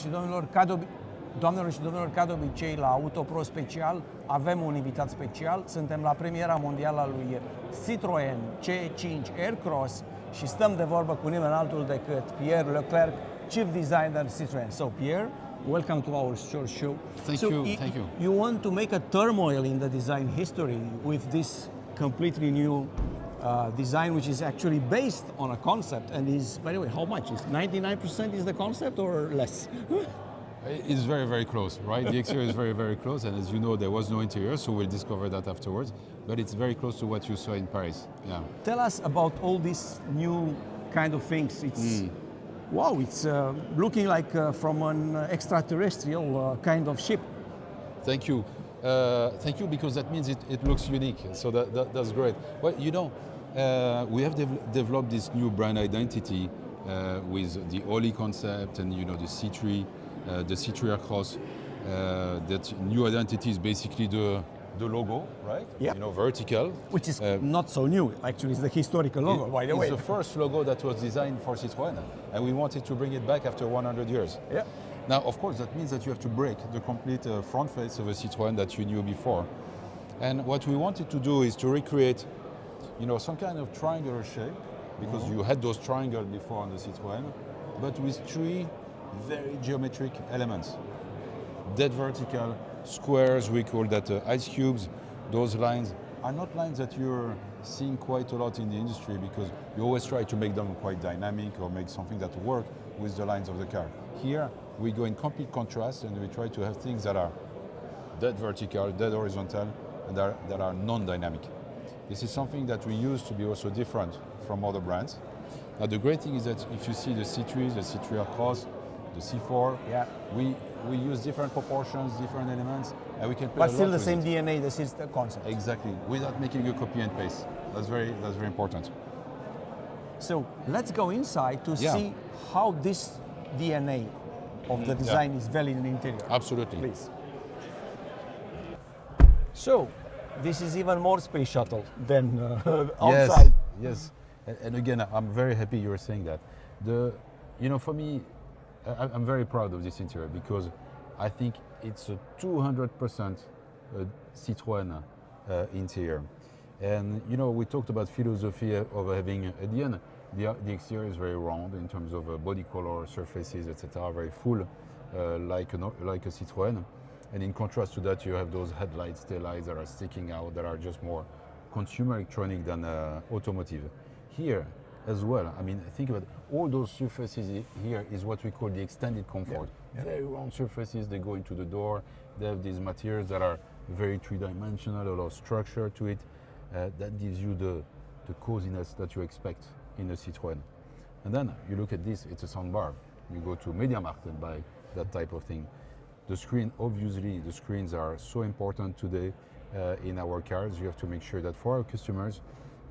Și doamnelor și domnilor, ca de obicei la AutoPro Special avem un invitat special. Suntem la premiera mondială a lui Citroen C5 Aircross și stăm de vorbă cu nimeni altul decât Pierre Leclreq, Chief Designer Citroen. So Pierre, welcome to our short show. Thank you. You want to make a turmoil in the design history with this completely new design, which is actually based on a concept and is, by the way, how much? Is 99% is the concept or less? It's very, very close, right? The exterior is very, very close, and as you know, there was no interior, so we'll discover that afterwards. But it's very close to what you saw in Paris. Yeah. Tell us about all these new kind of things. It's wow! It's looking like from an extraterrestrial kind of ship. Thank you. Thank you, because that means it looks unique. So that's great. Well, you know, we have developed this new brand identity with the Oli concept and the C3. The C3 Aircross, that new identity is basically the logo, right? Yeah. Vertical. Which is not so new, actually. It's the historical logo, by the way. It's the first logo that was designed for Citroën, and we wanted to bring it back after 100 years. Yeah. Now, of course, that means that you have to break the complete front face of a Citroën that you knew before. And what we wanted to do is to recreate, some kind of triangular shape, because you had those triangles before on the Citroën, but with three very geometric elements. Dead vertical, squares, we call that ice cubes. Those lines are not lines that you're seeing quite a lot in the industry, because you always try to make them quite dynamic or make something that work with the lines of the car. Here, we go in complete contrast and we try to have things that are dead vertical, dead horizontal, and that are non-dynamic. This is something that we use to be also different from other brands. Now, the great thing is that if you see the C3, the C3 Aircross, the C4, yeah, we use different proportions, different elements, and we can play but a still lot the with same it. DNA, this is the concept. Exactly, without making a copy and paste. That's very important. So let's go inside to see how this DNA of the design is valid in the interior. Absolutely. Please. So this is even more space shuttle than outside. Yes. And again, I'm very happy you're saying that. For me, I'm very proud of this interior, because I think it's a 200% Citroën interior. And we talked about philosophy of having, at the end, the exterior is very round in terms of body color, surfaces, etc., very full, like a Citroën. And in contrast to that, you have those headlights, taillights that are sticking out, that are just more consumer electronic than automotive. Here, as well, think about all those surfaces here is what we call the extended comfort. Yeah. Very round surfaces, they go into the door, they have these materials that are very three-dimensional, a lot of structure to it. That gives you the coziness that you expect in a Citroën. And then you look at this, it's a soundbar. You go to MediaMarkt and buy that type of thing. The screen, obviously, the screens are so important today in our cars. You have to make sure that for our customers,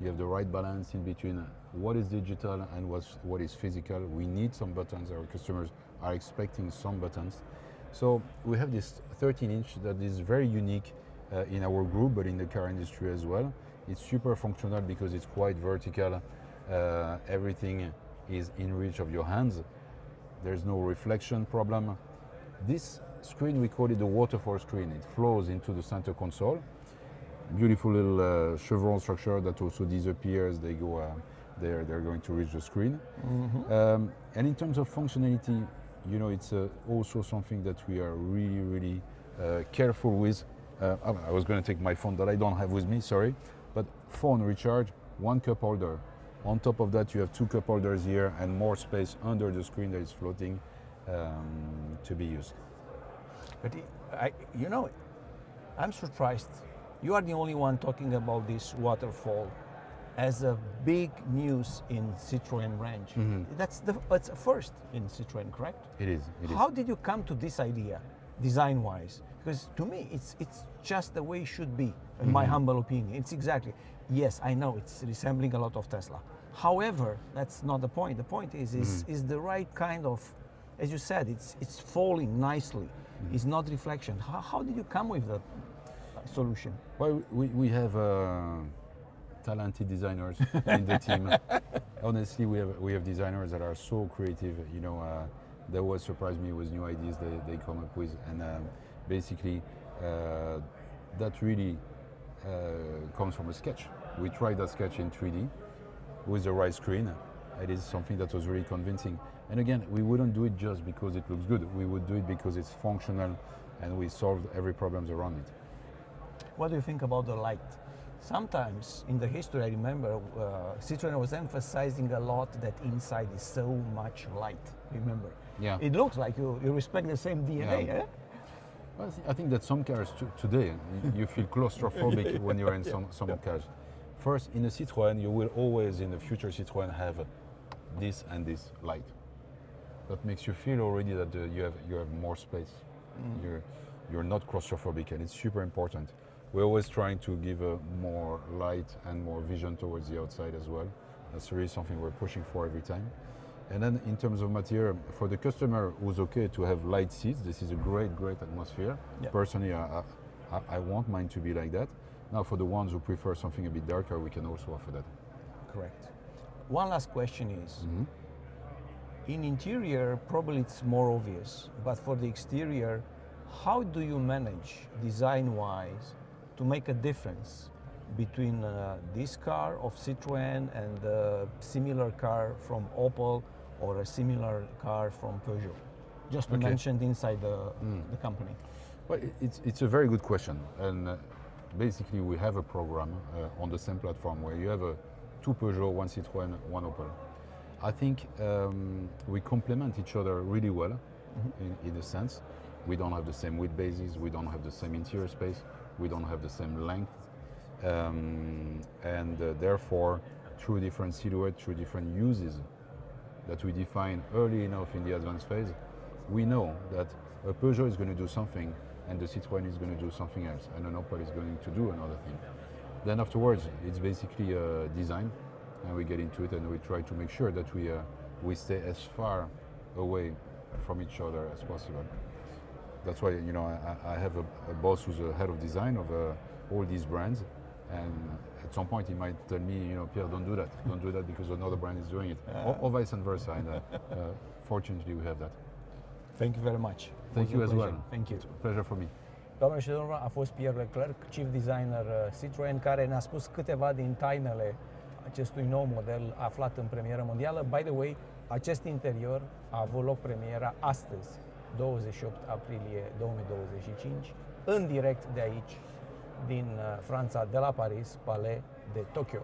you have the right balance in between what is digital and what is physical. We need some buttons. Our customers are expecting some buttons. So we have this 13-inch that is very unique in our group, but in the car industry as well. It's super functional because it's quite vertical. Everything is in reach of your hands. There's no reflection problem. This screen, we call it the waterfall screen. It flows into the center console. Beautiful little chevron structure that also disappears. They go, they're going to reach the screen. Mm-hmm. And in terms of functionality, it's also something that we are really, really careful with. I was going to take my phone that I don't have with me, sorry. But phone recharge, one cup holder. On top of that, you have two cup holders here and more space under the screen that is floating to be used. But I'm surprised. You are the only one talking about this waterfall as a big news in Citroen range. Mm-hmm. That's a first in Citroen, correct? It is. How did you come to this idea, design-wise? Because to me, it's just the way it should be, in my humble opinion. It's exactly. Yes, I know it's resembling a lot of Tesla. However, that's not the point. The point is the right kind of, as you said, it's falling nicely. Mm-hmm. It's not reflection. How did you come with that solution? Well, we have talented designers in the team. Honestly, we have designers that are so creative. they always surprise me with new ideas they come up with, and basically that really comes from a sketch. We tried that sketch in 3D with the right screen. It is something that was really convincing. And again, we wouldn't do it just because it looks good. We would do it because it's functional and we solved every problem around it. What do you think about the light? Sometimes in the history, I remember Citroen was emphasizing a lot that inside is so much light. Remember? Yeah. It looks like you respect the same DNA. Yeah. Eh? Well, I think that some cars today, you feel claustrophobic when you're in some cars. First, in a Citroen, you will always, in the future Citroen, have this and this light. That makes you feel already that you have more space. You're not claustrophobic, and it's super important. We're always trying to give more light and more vision towards the outside as well. That's really something we're pushing for every time. And then in terms of material, for the customer who's okay to have light seats, this is a great atmosphere. Yeah. Personally, I want mine to be like that. Now for the ones who prefer something a bit darker, we can also offer that. Correct. One last question is, in interior, probably it's more obvious, but for the exterior, how do you manage design-wise to make a difference between this car of Citroen and a similar car from Opel or a similar car from Peugeot? Just to mention inside the company. Well, it's a very good question. And basically we have a program on the same platform where you have two Peugeot, one Citroen, one Opel. I think we complement each other really well in a sense. We don't have the same wheel bases, we don't have the same interior space, we don't have the same length. And therefore, through different silhouettes, through different uses that we define early enough in the advanced phase, we know that a Peugeot is going to do something and the Citroen is going to do something else, and an Opel is going to do another thing. Then afterwards, it's basically design, and we get into it and we try to make sure that we stay as far away from each other as possible. That's why, you know, I have a boss who's a head of design of all these brands, and at some point he might tell me, you know, Pierre, don't do that. Don't do that because another brand is doing it, or vice versa. And fortunately, we have that. Thank you very much. Thank you as well. Thank you. It's a pleasure for me. Doamnelor și domnilor, a fost Pierre Leclreq, chief designer Citroen, care ne-a spus câteva din tainele acestui nou model aflat în premieră mondială. By the way, acest interior a avut loc premiera astăzi, 28 aprilie 2025, în direct de aici, din Franța, de la Paris, Palais de Tokyo.